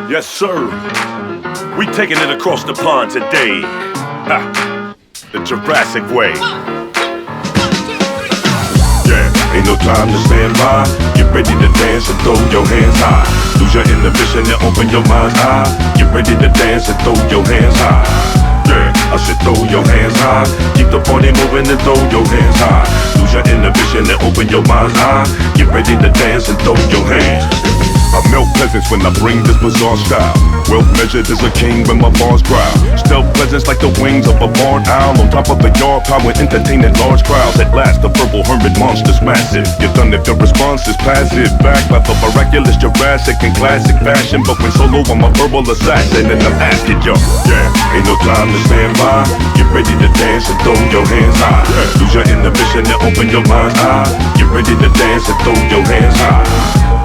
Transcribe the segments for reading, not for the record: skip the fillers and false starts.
Yes, sir. We taking it across the pond today. Ha! The Jurassic way. Yeah, ain't no time to stand by. Get ready to dance and throw your hands high. Lose your inhibition and open your mind's eye. Get ready to dance and throw your hands high. Yeah, I said throw your hands high. Keep the party moving and throw your hands high. Lose your inhibition and open your mind's eye. Get ready to dance and throw your hands. I melt peasants when I bring this bizarre style. Well measured as a king when my bars growl. Stealth presence like the wings of a barn owl. On top of the yard power entertaining large crowds. At last the purple hermit monster's massive. You're done if your response is passive. Backed by the miraculous Jurassic in classic fashion. But when solo I'm a verbal assassin and I'm asking yo. Yeah, ain't no time to stand by. Get ready to dance and throw your hands high. Lose your inhibition and open your mind's eye. Get ready to dance and throw your hands high.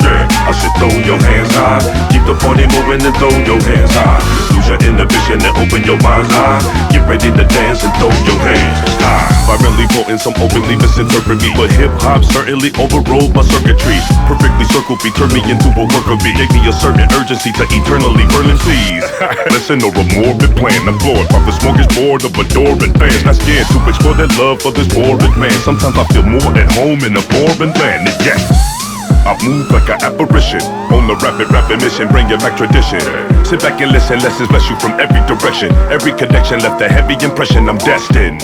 Yeah, I said throw your hands high. Keep the party moving and throw your hands high. Lose your inhibition and open your mind's eye. Get ready to dance and throw your hands high. Virally potent, some openly misinterpret me, but hip-hop certainly overrode my circuitry. Perfectly circled me, turned me into a worker bee. Gave me a certain urgency to eternally burning seas. Listen or a morbid plan, I'm floored by the smorgasbord of adoring fans. Not scared to explore their love for this boring man. Sometimes I feel more at home in a foreign land. And yes, I move like an apparition on the rapid mission, bring it back tradition. Sit back and listen, lessons bless you from every direction. Every connection left a heavy impression, I'm destined